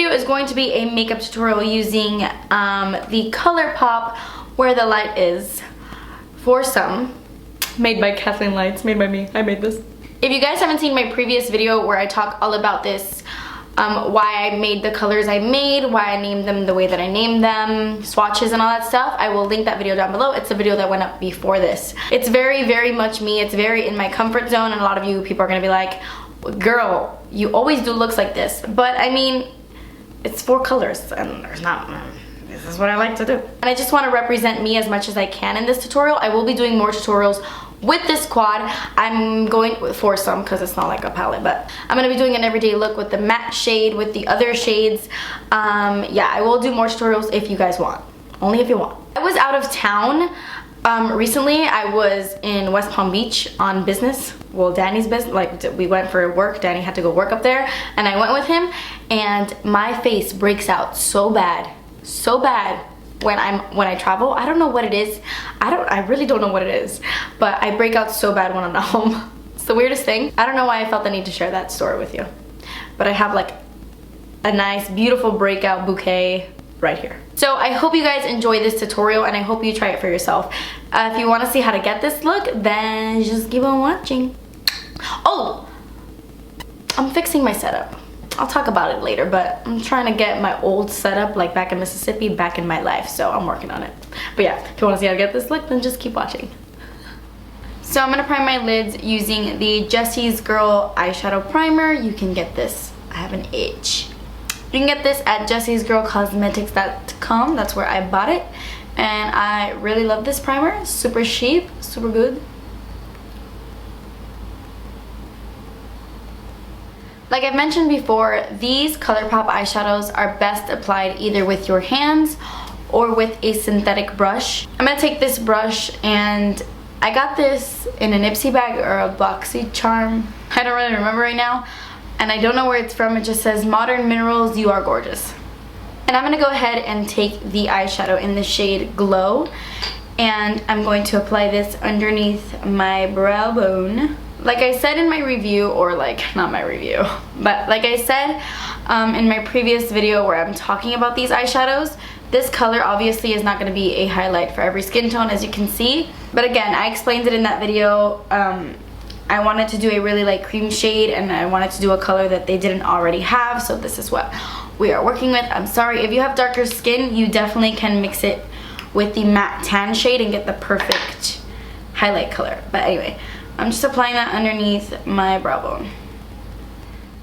video is going to be a makeup tutorial using the Colourpop Where the Light Is Foursome, made by Kathleenlights, made by me. I made this. If you guys haven't seen my previous video where I talk all about this, why I made the colors I made, why I named them the way that I named them, swatches and all that stuff, I will link that video down below. It's a video that went up before this. It's very, very much me. It's very in my comfort zone, and a lot of you people are gonna be like, girl, you always do looks like this. But I mean, it's 4 colors and there's not, this is what I like to do. And I just want to represent me as much as I can in this tutorial. I will be doing more tutorials with this quad. I'm going with Foursome because it's not like a palette, but I'm going to be doing an everyday look with the matte shade, with the other shades. Yeah, I will do more tutorials if you guys want. Only if you want. I was out of town recently. I was in West Palm Beach on business. Well, Danny's business, like we went for work. Danny had to go work up there and I went with him, and my face breaks out so bad when I travel. I don't know what it is. I really don't know what it is, but I break out so bad when I'm not home. It's the weirdest thing. I don't know why I felt the need to share that story with you, but I have like a nice beautiful breakout bouquet right here. So I hope you guys enjoy this tutorial, and I hope you try it for yourself. If you want to see how to get this look, then just keep on watching. Oh, I'm fixing my setup. I'll talk about it later, but I'm trying to get my old setup, like back in Mississippi, back in my life, so I'm working on it. But yeah, if you want to see how to get this look, then just keep watching. So I'm going to prime my lids using the Jessies Girl Eyeshadow Primer. You can get this, I have an itch. You can get this at jessiesgirlcosmetics.com. That's where I bought it, and I really love this primer. Super cheap, super good. Like I've mentioned before, these Colourpop eyeshadows are best applied either with your hands or with a synthetic brush. I'm gonna take this brush, and I got this in an Ipsy bag or a BoxyCharm. I don't really remember right now, and I don't know where it's from. It just says Modern Minerals, You Are Gorgeous. And I'm gonna go ahead and take the eyeshadow in the shade Glow, and I'm going to apply this underneath my brow bone. Like I said in my review, or like, not my review, but like I said in my previous video where I'm talking about these eyeshadows, this color obviously is not going to be a highlight for every skin tone, as you can see. But again, I explained it in that video. I wanted to do a really light cream shade, and I wanted to do a color that they didn't already have, so this is what we are working with. I'm sorry, if you have darker skin, you definitely can mix it with the matte tan shade and get the perfect highlight color. But anyway, I'm just applying that underneath my brow bone.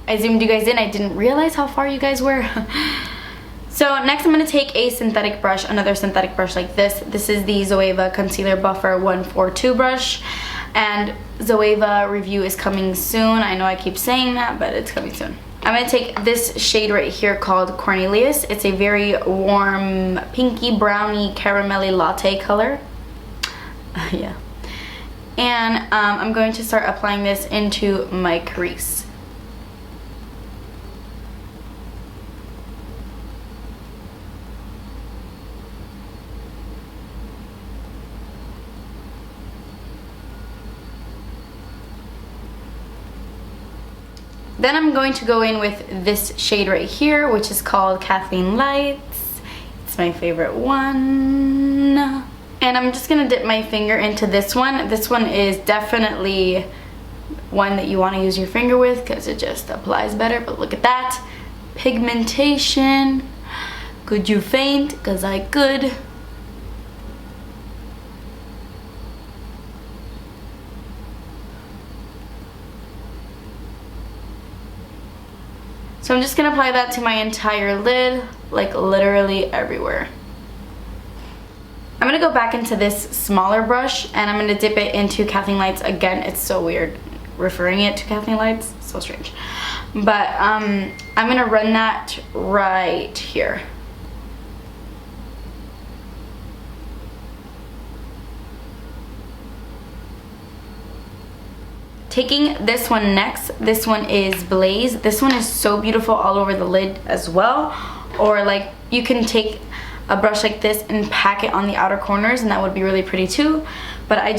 I zoomed you guys in. I didn't realize how far you guys were. So next I'm going to take a synthetic brush, another synthetic brush like this. This is the Zoeva Concealer Buffer 142 brush. And Zoeva review is coming soon. I know I keep saying that, but it's coming soon. I'm going to take this shade right here called Cornelious. It's a very warm, pinky, browny, caramelly latte color. Yeah. And I'm going to start applying this into my crease. Then I'm going to go in with this shade right here, which is called Kathleen Lights. It's my favorite one. And I'm just gonna dip my finger into this one. This one is definitely one that you wanna use your finger with because it just applies better. But look at that, pigmentation. Could you faint? Because I could. So I'm just gonna apply that to my entire lid, like literally everywhere. I'm gonna go back into this smaller brush, and I'm gonna dip it into Kathleenlights again. It's so weird referring it to Kathleenlights, so strange. But I'm gonna run that right here. Taking this one next, this one is Blaze. This one is so beautiful all over the lid as well. Or like you can take a brush like this and pack it on the outer corners, and that would be really pretty too. But I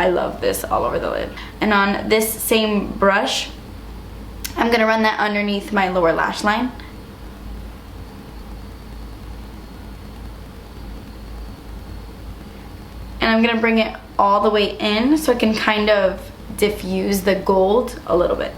love this all over the lid. And on this same brush, I'm gonna run that underneath my lower lash line. and I'm gonna bring it all the way in so I can kind of diffuse the gold a little bit.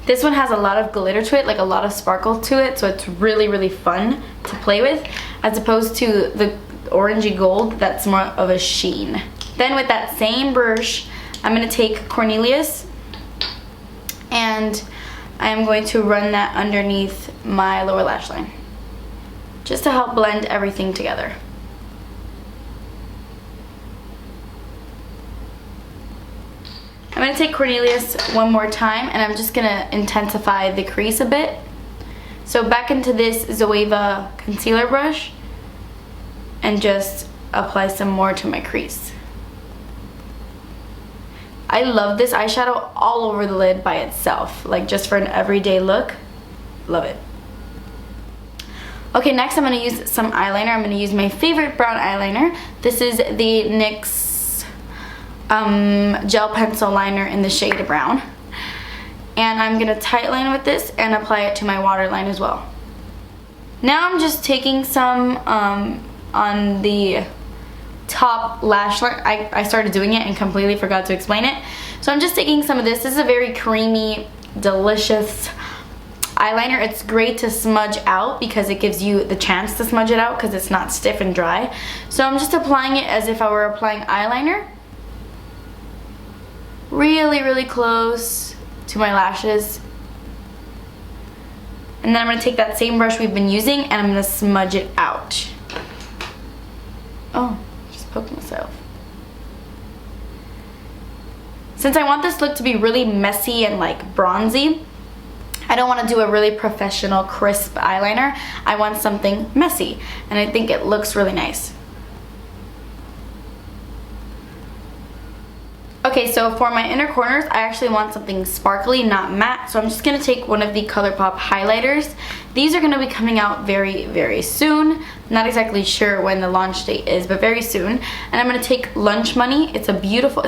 This one has a lot of glitter to it, like a lot of sparkle to it, so it's really fun to play with, as opposed to the orangey gold that's more of a sheen. Then with that same brush, I'm going to take Cornelious and I'm going to run that underneath my lower lash line, just to help blend everything together. I'm going to take Cornelious one more time, and I'm just going to intensify the crease a bit. So back into this Zoeva concealer brush and just apply some more to my crease. I love this eyeshadow all over the lid by itself, like just for an everyday look. Love it. Okay, next I'm going to use some eyeliner. I'm going to use my favorite brown eyeliner. This is the NYX gel pencil liner in the shade brown, and I'm gonna tightline with this and apply it to my waterline as well. Now I'm just taking some on the top lash line. I started doing it and completely forgot to explain it, so I'm just taking some of this. This is a very creamy, delicious eyeliner. It's great to smudge out because it gives you the chance to smudge it out because it's not stiff and dry. So I'm just applying it as if I were applying eyeliner, really close to my lashes. And then I'm going to take that same brush we've been using and I'm going to smudge it out. Oh, just poked myself. Since I want this look to be really messy and like bronzy, I don't want to do a really professional crisp eyeliner. I want something messy, and I think it looks really nice. Okay, so for my inner corners, I actually want something sparkly, not matte, so I'm just going to take one of the Colourpop highlighters. These are going to be coming out very soon. Not exactly sure when the launch date is, but very soon. And I'm going to take Lunch Money. It's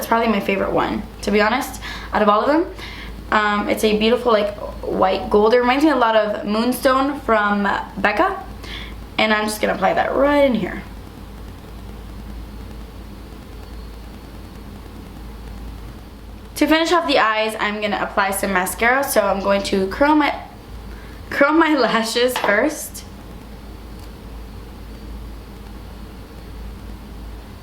probably my favorite one, to be honest, out of all of them. It's a beautiful like white gold. It reminds me a lot of Moonstone from Becca. And I'm just going to apply that right in here. To finish off the eyes, I'm going to apply some mascara, so I'm going to curl my lashes first.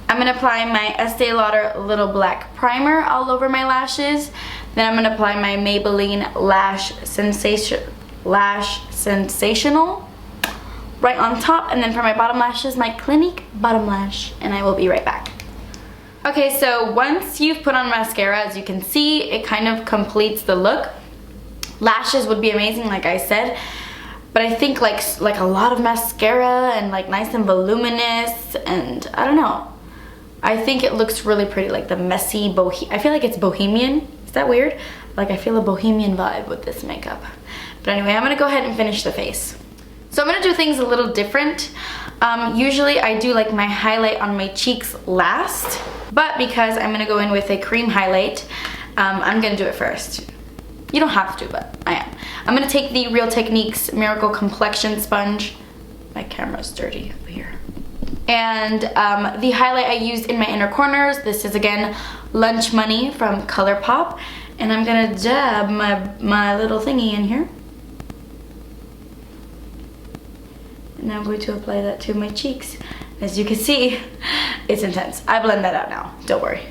I'm going to apply my Estee Lauder Little Black Primer all over my lashes. Then I'm going to apply my Maybelline Lash Sensational right on top. And then for my bottom lashes, my Clinique Bottom Lash. And I will be right back. Okay, so once you've put on mascara, as you can see, it kind of completes the look. Lashes would be amazing, like I said, but I think like a lot of mascara and like nice and voluminous, and I don't know. I think it looks really pretty, like the messy I feel like it's bohemian. Is that weird? Like I feel a bohemian vibe with this makeup. But anyway, I'm gonna go ahead and finish the face. So I'm gonna do things a little different. Usually I do like my highlight on my cheeks last, but because I'm gonna go in with a cream highlight, I'm gonna do it first. You don't have to, but I am. I'm gonna take the Real Techniques Miracle Complexion Sponge. My camera's dirty over here. And the highlight I used in my inner corners, this is again Lunch Money from Colourpop. And I'm gonna dab my little thingy in here. And I'm going to apply that to my cheeks. As you can see, it's intense. I blend that out now, don't worry.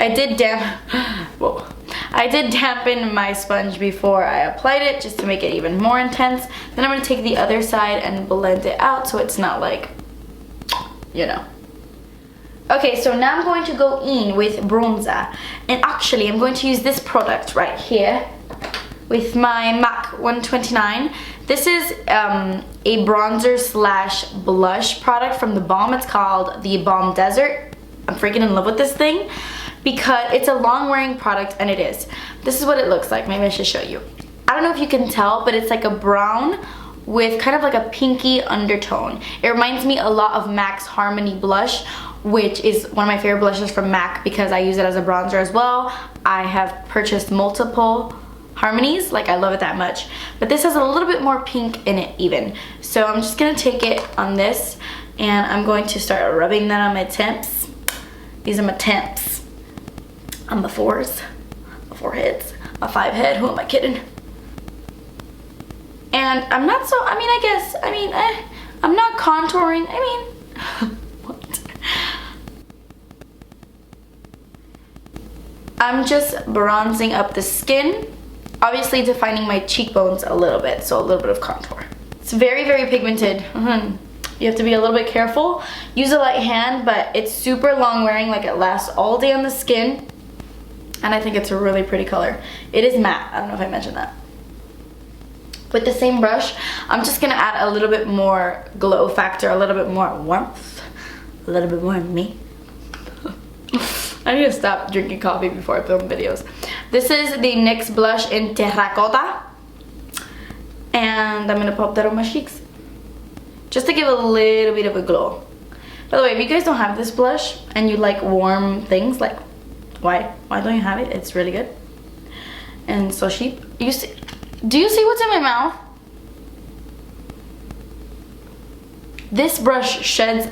I did dampen my sponge before I applied it, just to make it even more intense. Then I'm going to take the other side and blend it out so it's not like, you know. Okay, so now I'm going to go in with bronzer. And actually, I'm going to use this product right here with my MAC 129. This is a bronzer slash blush product from the Balm. It's called the Balm Desert. I'm freaking in love with this thing because it's a long wearing product, and it is. This is what it looks like. Maybe I should show you. I don't know if you can tell, but it's like a brown with kind of like a pinky undertone. It reminds me a lot of MAC's Harmony blush, which is one of my favorite blushes from MAC because I use it as a bronzer as well. I have purchased multiple harmonies. Like, I love it that much. But this has a little bit more pink in it even. So I'm just gonna take it on this and I'm going to start rubbing that on my temps. These are my temps. On the fours, my foreheads, my 5 head. Who am I kidding? And I'm not so, I'm not contouring. What? I'm just bronzing up the skin. Obviously defining my cheekbones a little bit, so a little bit of contour. It's very, very pigmented. You have to be a little bit careful. Use a light hand, but it's super long wearing, like it lasts all day on the skin. And I think it's a really pretty color. It is matte, I don't know if I mentioned that. With the same brush, I'm just gonna add a little bit more glow factor, a little bit more warmth, a little bit more of me. I need to stop drinking coffee before I film videos. This is the NYX blush in Terracotta. And I'm gonna pop that on my cheeks. Just to give a little bit of a glow. By the way, if you guys don't have this blush and you like warm things, like why don't you have it? It's really good. And so cheap. Do you see what's in my mouth? This brush sheds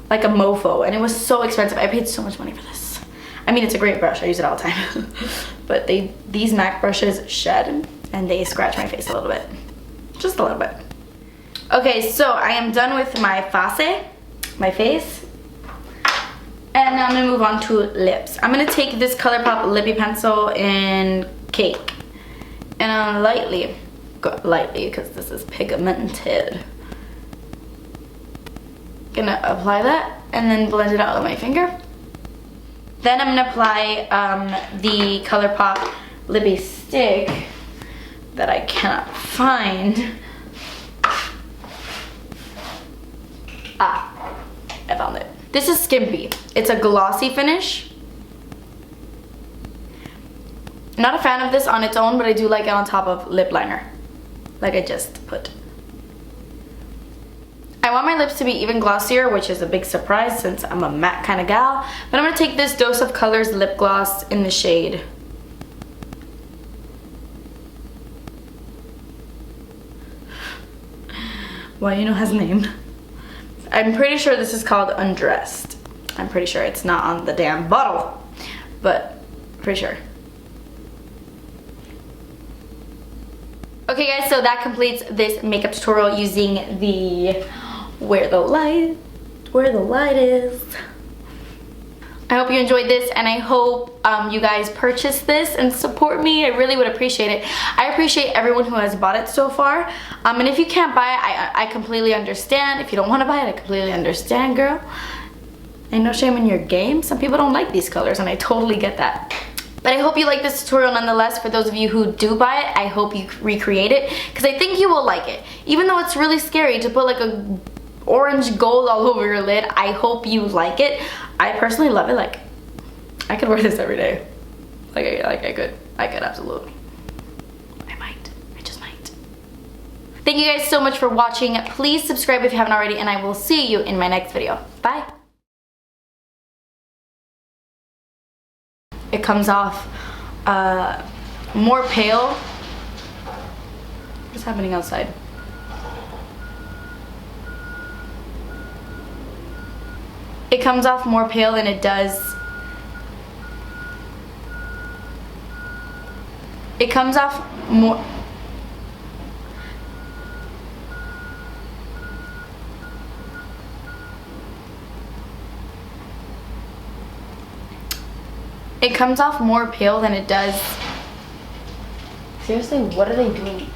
like a mofo and it was so expensive. I paid so much money for this. I mean, it's a great brush. I use it all the time. But these MAC brushes shed and they scratch my face a little bit. Just a little bit. Okay, so I am done with my face. And now I'm gonna move on to lips. I'm gonna take this Colourpop Lippie pencil in Cake. And I'm lightly, because this is pigmented. Gonna apply that and then blend it out with my finger. Then I'm gonna apply the Colourpop Lippie stick that I cannot find. Ah, I found it. This is Skimpy. It's a glossy finish. Not a fan of this on its own, but I do like it on top of lip liner, like I just put. I want my lips to be even glossier, which is a big surprise since I'm a matte kind of gal. But I'm gonna take this Dose of Colors lip gloss in the shade well, you know his name. I'm pretty sure this is called Undressed. I'm pretty sure it's not on the damn bottle, but pretty sure. Okay guys, so that completes this makeup tutorial using the where the light is. I hope you enjoyed this and I hope you guys purchase this and support me. I really would appreciate it. I appreciate everyone who has bought it so far. And if you can't buy it, I completely understand. If you don't want to buy it, I completely understand, girl. Ain't no shame in your game. Some people don't like these colors and I totally get that. But I hope you like this tutorial nonetheless. For those of you who do buy it, I hope you recreate it because I think you will like it. Even though it's really scary to put like a orange gold all over your lid, I hope you like it. I personally love it. Like, I could wear this every day. I could absolutely. I just might. Thank you guys so much for watching. Please subscribe if you haven't already and I will see you in my next video. Bye. It comes off more pale. What's happening outside? It comes off more pale than it does. It comes off more. It comes off more pale than it does. Seriously, what are they doing?